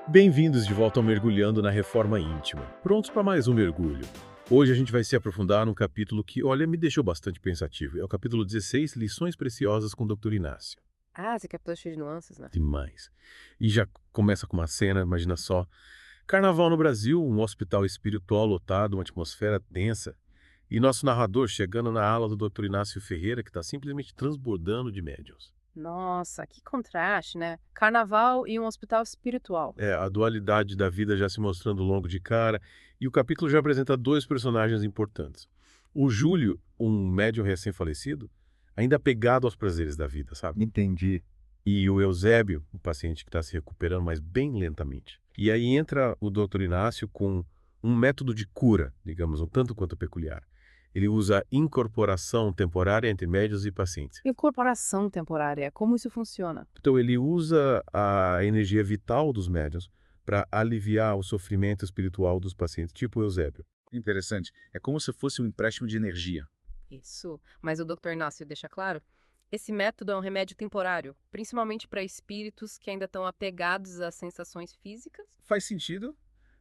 Bem-vindos de volta ao Mergulhando na Reforma Íntima. Prontos para mais um mergulho. Hoje a gente vai se aprofundar num capítulo que, olha, me deixou bastante pensativo. É o capítulo 16, Lições Preciosas com o Dr. Inácio. Ah, esse capítulo é cheio de nuances, né? Demais. E já começa com uma cena, imagina só. Carnaval no Brasil, um hospital espiritual lotado, uma atmosfera densa. E nosso narrador chegando na ala do Dr. Inácio Ferreira, que está simplesmente transbordando de médiuns. Nossa, que contraste, né? Carnaval e um hospital espiritual. É, a dualidade da vida já se mostrando logo de cara, e o capítulo já apresenta dois personagens importantes. O Júlio, um médium recém-falecido, ainda apegado aos prazeres da vida, sabe? Entendi. E o Eusébio, o paciente que está se recuperando, mas bem lentamente. E aí entra o Dr. Inácio com um método de cura, digamos, um tanto quanto peculiar. Ele usa incorporação temporária entre médios e pacientes. Incorporação temporária, como isso funciona? Então, ele usa a energia vital dos médiuns para aliviar o sofrimento espiritual dos pacientes, tipo o Eusébio. Interessante. É como se fosse um empréstimo de energia. Isso. Mas o Dr. Inácio deixa claro? Esse método é um remédio temporário, principalmente para espíritos que ainda estão apegados às sensações físicas. Faz sentido,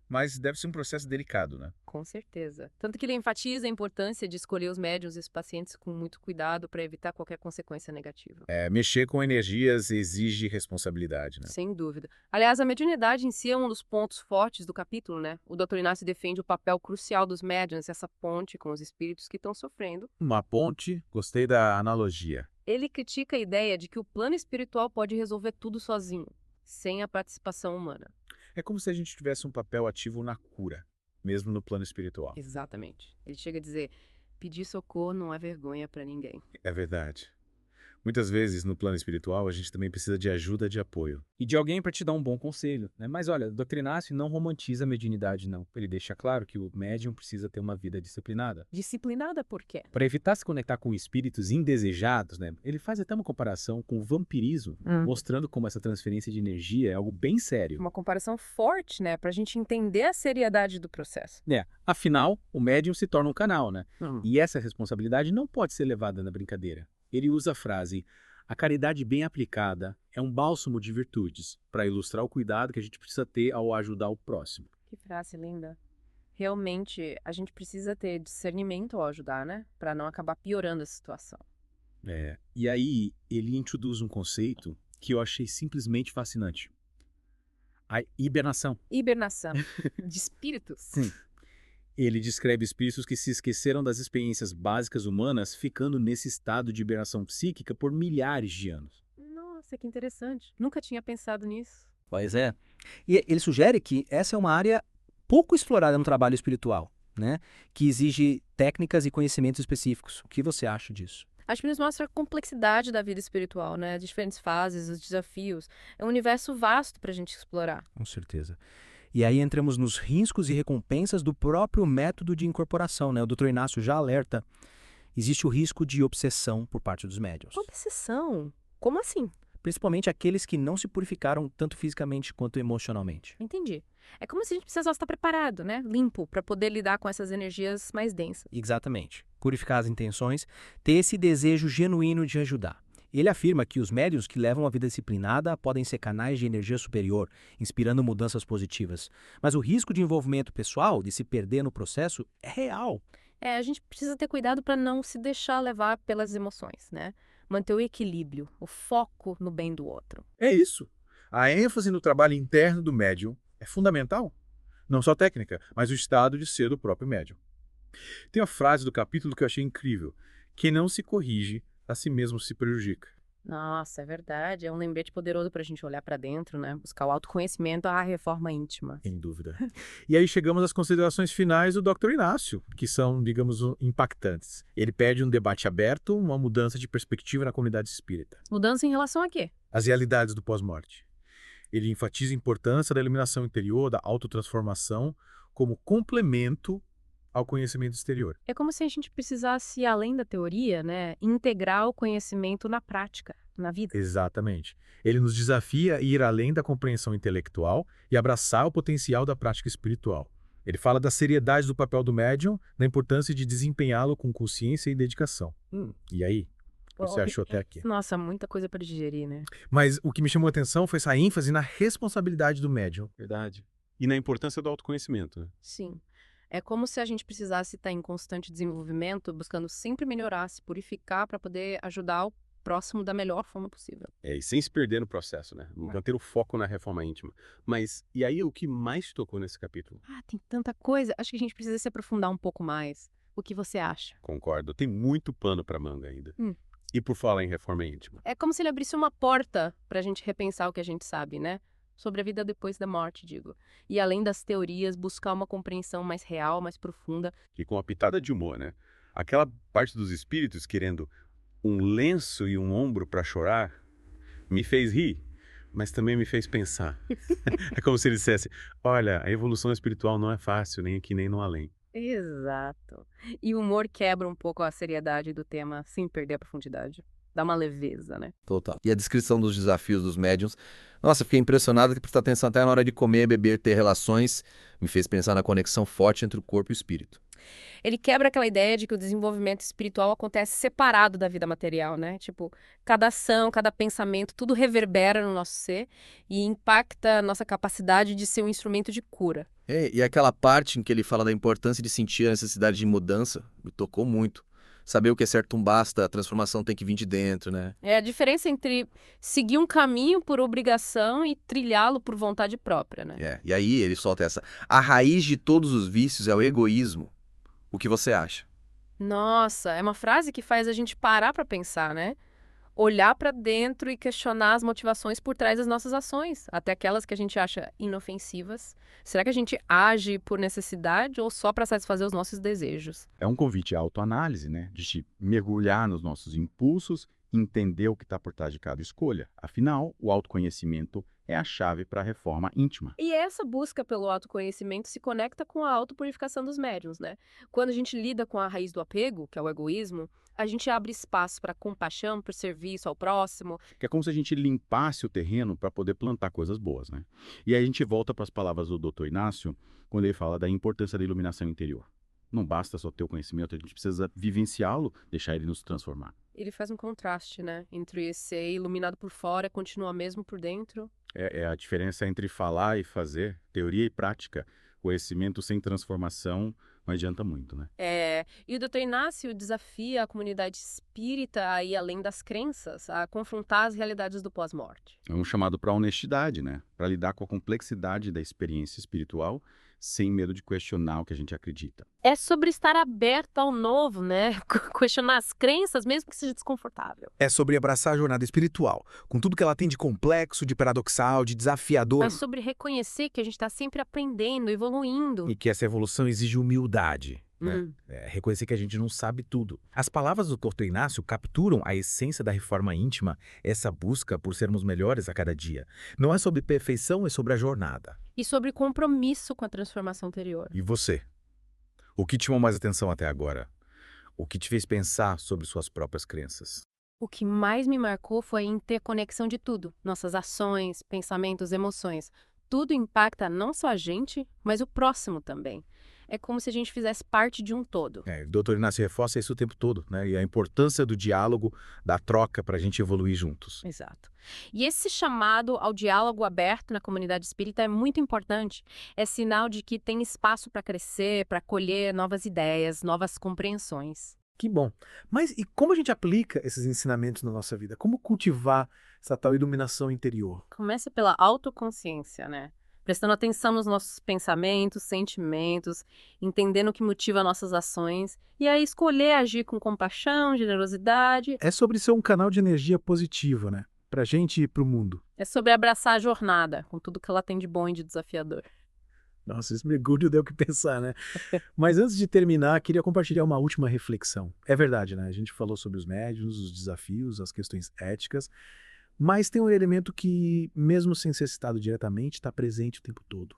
mas deve ser um processo delicado, né? Com certeza. Tanto que ele enfatiza a importância de escolher os médiuns e os pacientes com muito cuidado para evitar qualquer consequência negativa. Mexer com energias exige responsabilidade, né? Sem dúvida. Aliás, a mediunidade em si é um dos pontos fortes do capítulo, né? O Dr. Inácio defende o papel crucial dos médiuns, essa ponte com os espíritos que estão sofrendo. Uma ponte, gostei da analogia. Ele critica a ideia de que o plano espiritual pode resolver tudo sozinho, sem a participação humana. É como se a gente tivesse um papel ativo na cura, mesmo no plano espiritual. Exatamente. Ele chega a dizer: pedir socorro não é vergonha para ninguém. É verdade. Muitas vezes, no plano espiritual, a gente também precisa de ajuda, de apoio. E de alguém para te dar um bom conselho, né? Mas olha, o Dr. Inácio não romantiza a mediunidade, não. Ele deixa claro que o médium precisa ter uma vida disciplinada. Disciplinada por quê? Para evitar se conectar com espíritos indesejados, né? Ele faz até uma comparação com o vampirismo, mostrando como essa transferência de energia é algo bem sério. Uma comparação forte, né? Pra gente entender a seriedade do processo. Afinal, o médium se torna um canal, né? E essa responsabilidade não pode ser levada na brincadeira. Ele usa a frase: a caridade bem aplicada é um bálsamo de virtudes, para ilustrar o cuidado que a gente precisa ter ao ajudar o próximo. Que frase linda. Realmente, a gente precisa ter discernimento ao ajudar, né? Pra não acabar piorando a situação. E aí ele introduz um conceito que eu achei simplesmente fascinante. A hibernação. Hibernação. De espíritos? Sim. Ele descreve espíritos que se esqueceram das experiências básicas humanas, ficando nesse estado de hibernação psíquica por milhares de anos. Nossa, que interessante. Nunca tinha pensado nisso. Pois é. E ele sugere que essa é uma área pouco explorada no trabalho espiritual, né? Que exige técnicas e conhecimentos específicos. O que você acha disso? Acho que nos mostra a complexidade da vida espiritual, né? As diferentes fases, os desafios. É um universo vasto pra gente explorar. Com certeza. E aí entramos nos riscos e recompensas do próprio método de incorporação, né? O Dr. Inácio já alerta. Existe o risco de obsessão por parte dos médiuns. Obsessão? Como assim? Principalmente aqueles que não se purificaram tanto fisicamente quanto emocionalmente. Entendi. É como se a gente precisasse estar preparado, né? Limpo, para poder lidar com essas energias mais densas. Exatamente. Purificar as intenções, ter esse desejo genuíno de ajudar. Ele afirma que os médiuns que levam a vida disciplinada podem ser canais de energia superior, inspirando mudanças positivas. Mas o risco de envolvimento pessoal, de se perder no processo, é real. A gente precisa ter cuidado para não se deixar levar pelas emoções, né? Manter o equilíbrio, o foco no bem do outro. É isso. A ênfase no trabalho interno do médium é fundamental. Não só técnica, mas o estado de ser do próprio médium. Tem uma frase do capítulo que eu achei incrível: quem não se corrige, a si mesmo se prejudica. Nossa, é verdade. É um lembrete poderoso para a gente olhar para dentro, né? Buscar o autoconhecimento, a reforma íntima. Sem dúvida. E aí chegamos às considerações finais do Dr. Inácio, que são, digamos, impactantes. Ele pede um debate aberto, uma mudança de perspectiva na comunidade espírita. Mudança em relação a quê? As realidades do pós-morte. Ele enfatiza a importância da iluminação interior, da autotransformação, como complemento ao conhecimento exterior. É como se a gente precisasse ir além da teoria, né? Integrar o conhecimento na prática, na vida. Exatamente. Ele nos desafia a ir além da compreensão intelectual e abraçar o potencial da prática espiritual. Ele fala da seriedade do papel do médium, da importância de desempenhá-lo com consciência e dedicação. E aí, você achou até aqui. Nossa, muita coisa para digerir, né? Mas o que me chamou a atenção foi essa ênfase na responsabilidade do médium. Verdade. E na importância do autoconhecimento, né? Sim. É como se a gente precisasse estar em constante desenvolvimento, buscando sempre melhorar, se purificar para poder ajudar o próximo da melhor forma possível. E sem se perder no processo, né? Manter o foco na reforma íntima. Mas, e aí o que mais te tocou nesse capítulo? Ah, tem tanta coisa. Acho que a gente precisa se aprofundar um pouco mais. O que você acha? Concordo, tem muito pano pra manga ainda. E por falar em reforma íntima? É como se ele abrisse uma porta para a gente repensar o que a gente sabe, né? Sobre a vida depois da morte, digo. E além das teorias, buscar uma compreensão mais real, mais profunda. E com uma pitada de humor, né? Aquela parte dos espíritos querendo um lenço e um ombro pra chorar me fez rir, mas também me fez pensar. É como se ele dissesse, olha, a evolução espiritual não é fácil, nem aqui nem no além. Exato. E o humor quebra um pouco a seriedade do tema, sem perder a profundidade. Dá uma leveza, né? Total. E a descrição dos desafios dos médiums. Nossa, fiquei impressionado que prestar atenção até na hora de comer, beber, ter relações, me fez pensar na conexão forte entre o corpo e o espírito. Ele quebra aquela ideia de que o desenvolvimento espiritual acontece separado da vida material, né? Tipo, cada ação, cada pensamento, tudo reverbera no nosso ser e impacta a nossa capacidade de ser um instrumento de cura. E aquela parte em que ele fala da importância de sentir a necessidade de mudança, me tocou muito. Saber o que é certo não basta, a transformação tem que vir de dentro, né? É a diferença entre seguir um caminho por obrigação e trilhá-lo por vontade própria, né? E aí ele solta essa. A raiz de todos os vícios é o egoísmo. O que você acha? Nossa, é uma frase que faz a gente parar para pensar, né? Olhar para dentro e questionar as motivações por trás das nossas ações, até aquelas que a gente acha inofensivas. Será que a gente age por necessidade ou só para satisfazer os nossos desejos? É um convite à autoanálise, né? De te mergulhar nos nossos impulsos, entender o que está por trás de cada escolha. Afinal, o autoconhecimento é a chave para a reforma íntima. E essa busca pelo autoconhecimento se conecta com a autopurificação dos médiuns, né? Quando a gente lida com a raiz do apego, que é o egoísmo, a gente abre espaço para compaixão, para serviço ao próximo. Que é como se a gente limpasse o terreno para poder plantar coisas boas, né? E aí a gente volta para as palavras do Dr. Inácio, quando ele fala da importância da iluminação interior. Não basta só ter o conhecimento, a gente precisa vivenciá-lo, deixar ele nos transformar. Ele faz um contraste, né? Entre ser iluminado por fora, continua mesmo por dentro. É a diferença entre falar e fazer, teoria e prática. Conhecimento sem transformação não adianta muito, né? E o Dr. Inácio desafia a comunidade espírita a ir além das crenças, a confrontar as realidades do pós-morte. É um chamado para a honestidade, né? Para lidar com a complexidade da experiência espiritual sem medo de questionar o que a gente acredita. É sobre estar aberto ao novo, né? Questionar as crenças, mesmo que seja desconfortável. É sobre abraçar a jornada espiritual, com tudo que ela tem de complexo, de paradoxal, de desafiador. É sobre reconhecer que a gente está sempre aprendendo, evoluindo. E que essa evolução exige humildade. Né? Reconhecer que a gente não sabe tudo. As palavras do Dr. Inácio capturam a essência da reforma íntima, essa busca por sermos melhores a cada dia. Não é sobre perfeição, é sobre a jornada. E sobre compromisso com a transformação interior. E você? O que te chamou mais atenção até agora? O que te fez pensar sobre suas próprias crenças? O que mais me marcou foi a interconexão de tudo. Nossas ações, pensamentos, emoções. Tudo impacta não só a gente, mas o próximo também. É como se a gente fizesse parte de um todo. O Dr. Inácio reforça isso o tempo todo, né? E a importância do diálogo, da troca para a gente evoluir juntos. Exato. E esse chamado ao diálogo aberto na comunidade espírita é muito importante. É sinal de que tem espaço para crescer, para acolher novas ideias, novas compreensões. Que bom. Mas e como a gente aplica esses ensinamentos na nossa vida? Como cultivar essa tal iluminação interior? Começa pela autoconsciência, né? Prestando atenção nos nossos pensamentos, sentimentos, entendendo o que motiva nossas ações e aí escolher agir com compaixão, generosidade. É sobre ser um canal de energia positiva, né? Pra gente e pro mundo. É sobre abraçar a jornada, com tudo que ela tem de bom e de desafiador. Nossa, esse mergulho deu o que pensar, né? Mas antes de terminar, queria compartilhar uma última reflexão. É verdade, né? A gente falou sobre os médiuns, os desafios, as questões éticas, mas tem um elemento que, mesmo sem ser citado diretamente, está presente o tempo todo.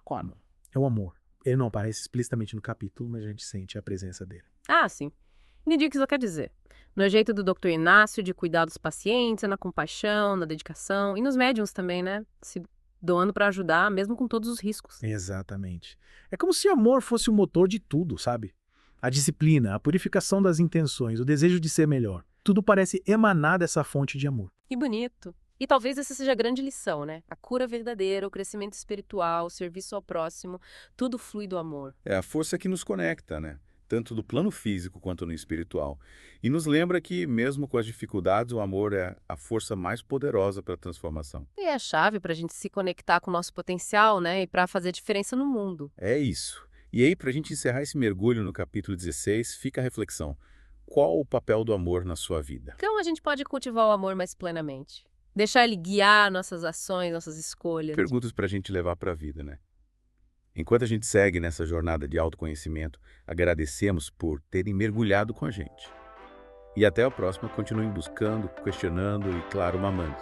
Qual? É o amor. Ele não aparece explicitamente no capítulo, mas a gente sente a presença dele. Ah, sim. Entendi o que isso quer dizer. No jeito do Dr. Inácio de cuidar dos pacientes, na compaixão, na dedicação e nos médiuns também, né? Se doando para ajudar, mesmo com todos os riscos. Exatamente. É como se amor fosse o motor de tudo, sabe? A disciplina, a purificação das intenções, o desejo de ser melhor. Tudo parece emanar dessa fonte de amor. Que bonito. E talvez essa seja a grande lição, né? A cura verdadeira, o crescimento espiritual, o serviço ao próximo, tudo flui do amor. É a força que nos conecta, né? Tanto do plano físico quanto no espiritual. E nos lembra que, mesmo com as dificuldades, o amor é a força mais poderosa para a transformação. E é a chave para a gente se conectar com o nosso potencial, né? E para fazer diferença no mundo. É isso. E aí, para a gente encerrar esse mergulho no capítulo 16, fica a reflexão. Qual o papel do amor na sua vida? Então a gente pode cultivar o amor mais plenamente. Deixar ele guiar nossas ações, nossas escolhas. Perguntas para a gente levar para a vida, né? Enquanto a gente segue nessa jornada de autoconhecimento, agradecemos por terem mergulhado com a gente. E até a próxima, continuem buscando, questionando e, claro, mamando.